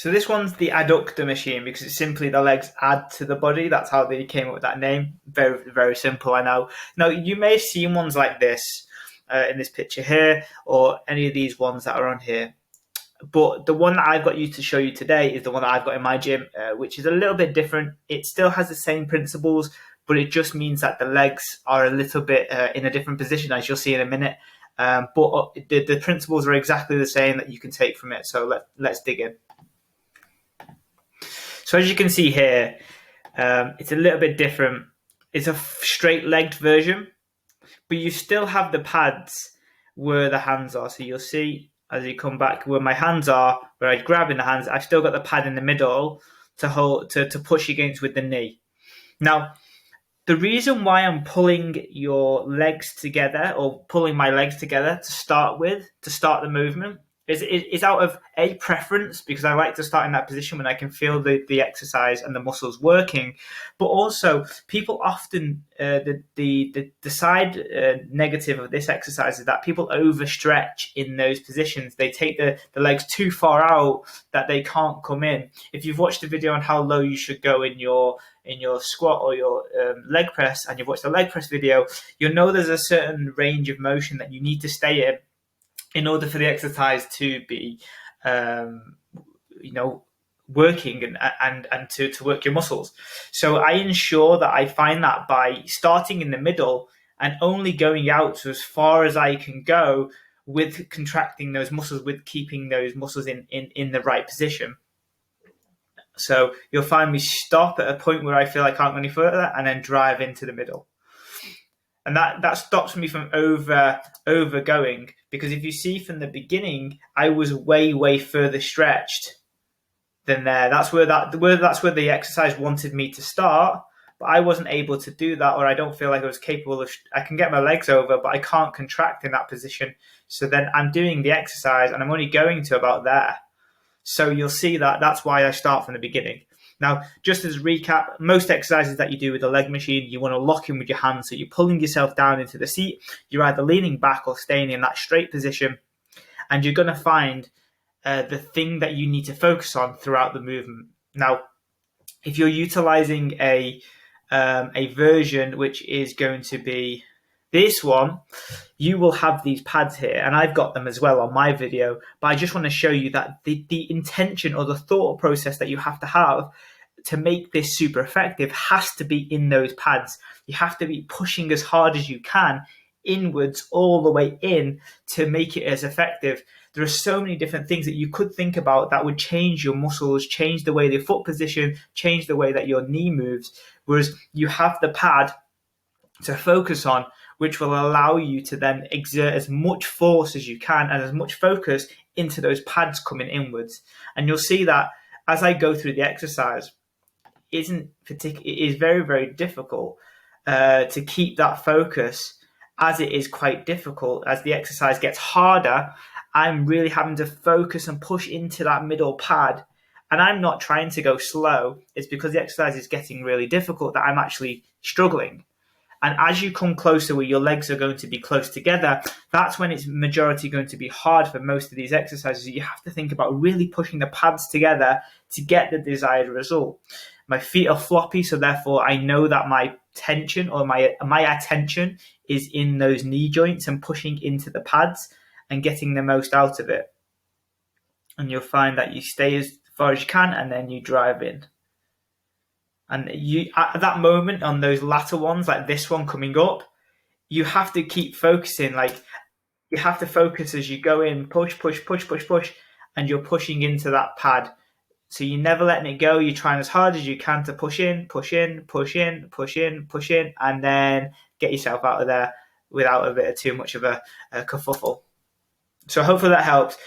So this one's the Adductor Machine because it's simply the legs add to the body. That's how they came up with that name. Very, very simple, I know. Now, you may have seen ones like this in this picture here, or any of these ones that are on here. But the one that I've got to show you today is the one that I've got in my gym, which is a little bit different. It still has the same principles, but it just means that the legs are a little bit in a different position, as you'll see in a minute. But the principles are exactly the same that you can take from it. So let's dig in. So as you can see here, it's a little bit different. It's a straight-legged version, but you still have the pads where the hands are. So you'll see as you come back where my hands are, where I grab in the hands, I've still got the pad in the middle to hold to push against with the knee. Now, the reason why I'm pulling your legs together, or pulling my legs together to start the movement, is out of a preference, because I like to start in that position when I can feel the exercise and the muscles working. But also, people often the side negative of this exercise is that people overstretch in those positions. They take the legs too far out that they can't come in. If you've watched the video on how low you should go in your squat or your leg press, and you've watched the leg press video, you'll know there's a certain range of motion that you need to stay in order for the exercise to be, working and to work your muscles. So I ensure that I find that by starting in the middle and only going out to as far as I can go with contracting those muscles, with keeping those muscles in the right position. So you'll find me stop at a point where I feel I can't go any further and then drive into the middle. And that stops me from over going, because if you see from the beginning, I was way further stretched than there. That's where the exercise wanted me to start, but I wasn't able to do that, or I don't feel like I was capable of. I can get my legs over, but I can't contract in that position. So then I'm doing the exercise and I'm only going to about there. So you'll see that's why I start from the beginning. Now, just as a recap, most exercises that you do with the leg machine, you want to lock in with your hands. So you're pulling yourself down into the seat. You're either leaning back or staying in that straight position. And you're going to find the thing that you need to focus on throughout the movement. Now, if you're utilizing a version which is going to be this one, you will have these pads here, and I've got them as well on my video, but I just want to show you that the intention or the thought process that you have to make this super effective has to be in those pads. You have to be pushing as hard as you can inwards all the way in to make it as effective. There are so many different things that you could think about that would change your muscles, change the way the foot position, change the way that your knee moves, whereas you have the pad to focus on, which will allow you to then exert as much force as you can and as much focus into those pads coming inwards. And you'll see that as I go through the exercise, it is very, very difficult to keep that focus, as it is quite difficult. As the exercise gets harder, I'm really having to focus and push into that middle pad. And I'm not trying to go slow. It's because the exercise is getting really difficult that I'm actually struggling. And as you come closer, where your legs are going to be close together, that's when it's majority going to be hard for most of these exercises. You have to think about really pushing the pads together to get the desired result. My feet are floppy, so therefore I know that my tension or my attention is in those knee joints and pushing into the pads and getting the most out of it. And you'll find that you stay as far as you can and then you drive in. And you, at that moment, on those latter ones, like this one coming up, you have to keep focusing. Like, you have to focus as you go in, push, and you're pushing into that pad. So you're never letting it go. You're trying as hard as you can to push in, and then get yourself out of there without a bit of too much of a kerfuffle. So hopefully that helps.